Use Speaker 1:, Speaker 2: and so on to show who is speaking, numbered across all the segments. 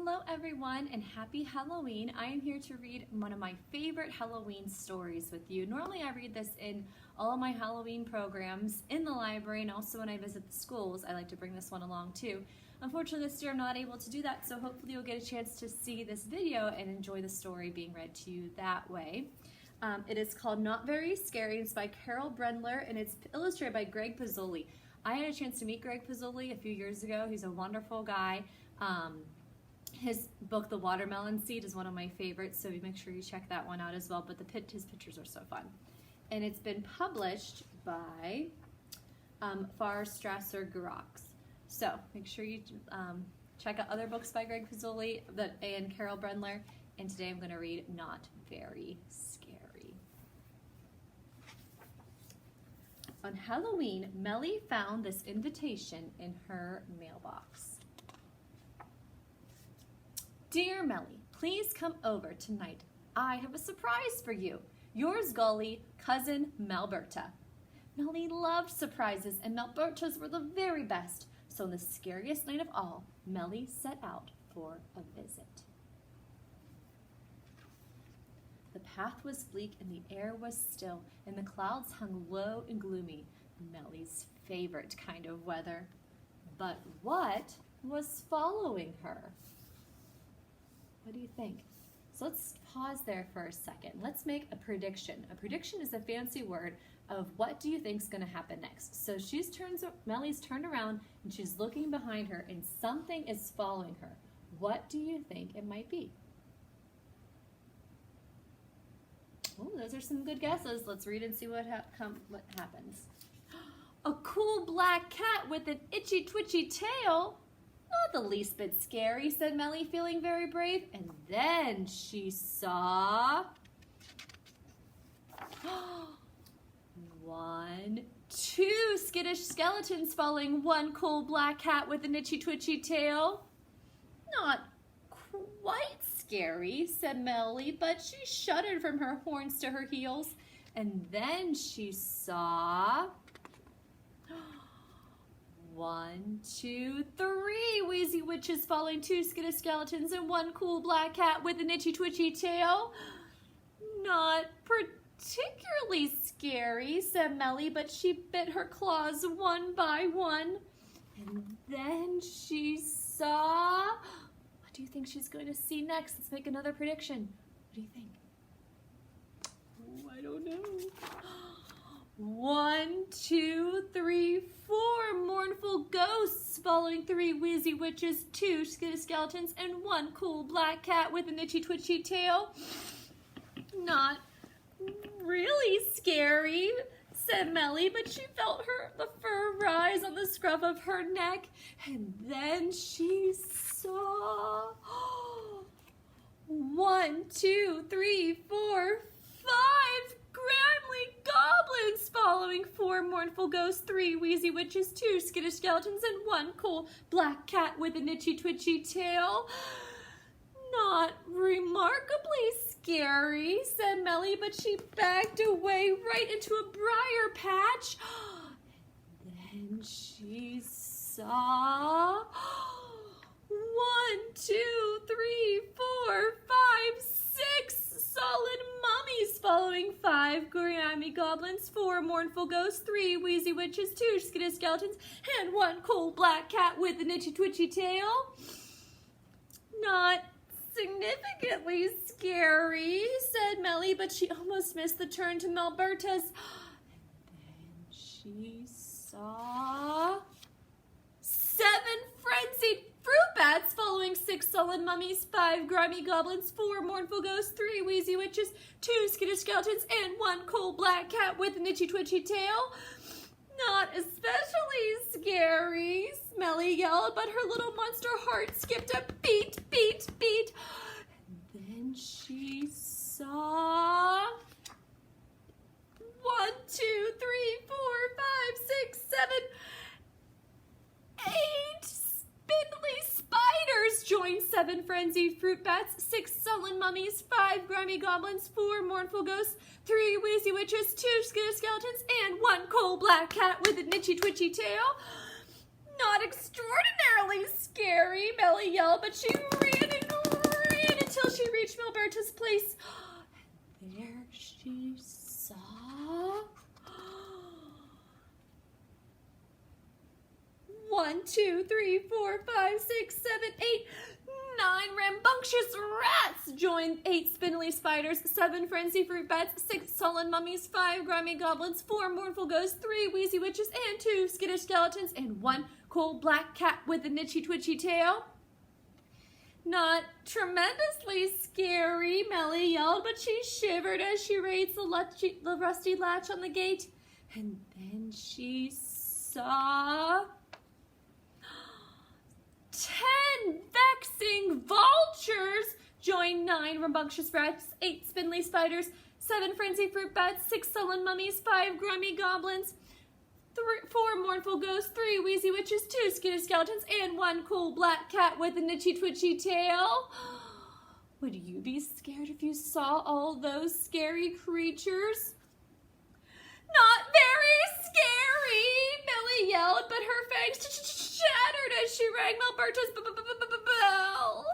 Speaker 1: Hello everyone and happy Halloween. I am here to read one of my favorite Halloween stories with you. Normally I read this in all of my Halloween programs in the library, and also when I visit the schools I like to bring this one along too. Unfortunately this year I'm not able to do that, so hopefully you'll get a chance to see this video and enjoy the story being read to you that way. It is called Not Very Scary. It's by Carol Brendler and it's illustrated by Greg Pizzoli. I had a chance to meet Greg Pizzoli a few years ago. He's a wonderful guy. His book, The Watermelon Seed, is one of my favorites, so make sure you check that one out as well, but his pictures are so fun. And it's been published by Farrar Straus Giroux. So make sure you check out other books by Greg Pizzoli and Carol Brendler, and today I'm going to read Not Very Scary. On Halloween, Melly found this invitation in her mailbox. Dear Melly, please come over tonight. I have a surprise for you. Yours Gully, cousin Melberta. Melly loved surprises, and Melbertas were the very best. So on the scariest night of all, Melly set out for a visit. The path was bleak and the air was still, and the clouds hung low and gloomy, Melly's favorite kind of weather. But what was following her? What do you think? So let's pause there for a second. Let's make a prediction. A prediction is a fancy word of what do you think is going to happen next. So Melly's turned around and she's looking behind her and something is following her. What do you think it might be? Oh, those are some good guesses. Let's read and see what happens. A cool black cat with an itchy twitchy tail. Not the least bit scary, said Melly, feeling very brave. And then she saw 1, 2 skittish skeletons following one cool black cat with an itchy twitchy tail. Not quite scary, said Melly, but she shuddered from her horns to her heels. And then she saw 1, 2, 3 wheezy witches following 2 skittish skeletons and 1 cool black cat with an itchy twitchy tail. Not particularly scary, said Melly, but she bit her claws one by one. And then she saw... What do you think she's going to see next? Let's make another prediction. What do you think? Oh, I don't know. 1, 2, 3, 4 mournful ghosts following 3 wheezy witches, 2 skittish skeletons, and 1 cool black cat with an itchy twitchy tail. Not really scary, said Melly, but she felt the fur rise on the scruff of her neck, and then she saw 1, 2, 3, 4, 5 Gramly goblins following 4 mournful ghosts, 3 wheezy witches, 2 skittish skeletons, and 1 cool black cat with an itchy twitchy tail. Not remarkably scary, said Melly, but she backed away right into a briar patch. And then she saw 1, 2, 3, 4, 5, 6 solid mummies following 5 grimy goblins, 4 mournful ghosts, 3 wheezy witches, 2 skittish skeletons, and 1 cool black cat with an itchy twitchy tail. Not significantly scary, said Melly, but she almost missed the turn to Melberta's. And then she saw 7 frenzied fruit bats following 6 sullen mummies, 5 grimy goblins, 4 mournful ghosts, 3 wheezy witches, 2 skittish skeletons, and 1 cool black cat with an itchy twitchy tail. Not especially scary, Melly yelled, but her little monster heart skipped a beat, beat, beat. And then she saw 1, 2, 3, 4, 5, 6, 7, 8 spindly spiders joined 7 frenzied fruit bats, 6 sullen mummies, 5 grimy goblins, 4 mournful ghosts, 3 wheezy witches, 2 skittish skeletons, and 1 coal black cat with an itchy twitchy tail. Not extraordinarily scary, Melly yelled, but she ran reached Melberta's place. There she saw 1, 2, 3, 4, 5, 6, 7, 8, 9 rambunctious rats joined 8 spindly spiders, 7 frenzy fruit bats, 6 sullen mummies, 5 grimy goblins, 4 mournful ghosts, 3 wheezy witches, and 2 skittish skeletons, and 1 cold black cat with a nitchy twitchy tail. Not tremendously scary, Melly yelled, but she shivered as she raised the rusty latch on the gate. And then she saw 10 vexing vultures join 9 rambunctious rats, 8 spindly spiders, 7 frenzy fruit bats, 6 sullen mummies, 5 grimy goblins, 4 mournful ghosts, 3 wheezy witches, 2 skittish skeletons, and 1 cool black cat with a nitchy twitchy tail. Would you be scared if you saw all those scary creatures? Not very scary, Melly yelled, but her fangs shattered as she rang Melberta's bell.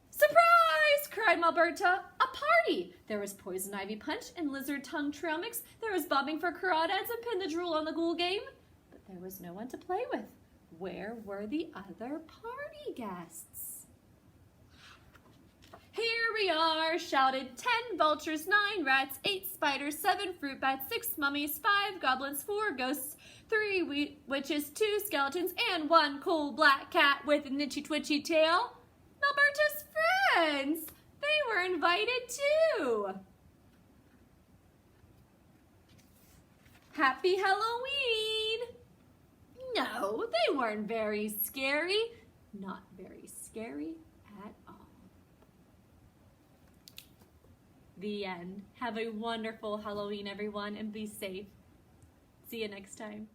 Speaker 1: Surprise! Cried Melberta. A party! There was poison ivy punch and lizard tongue trail mix. There was bobbing for crawdads and pin the drool on the ghoul game. But there was no one to play with. Where were the other party guests? Here we are, shouted 10 vultures, 9 rats, 8 spiders, 7 fruit bats, 6 mummies, 5 goblins, 4 ghosts, 3 witches, 2 skeletons, and 1 cool black cat with a nitchy twitchy tail. Melberta's friends! They were invited too! Happy Halloween! No, they weren't very scary. Not very scary at all. The end. Have a wonderful Halloween, everyone, and be safe. See you next time.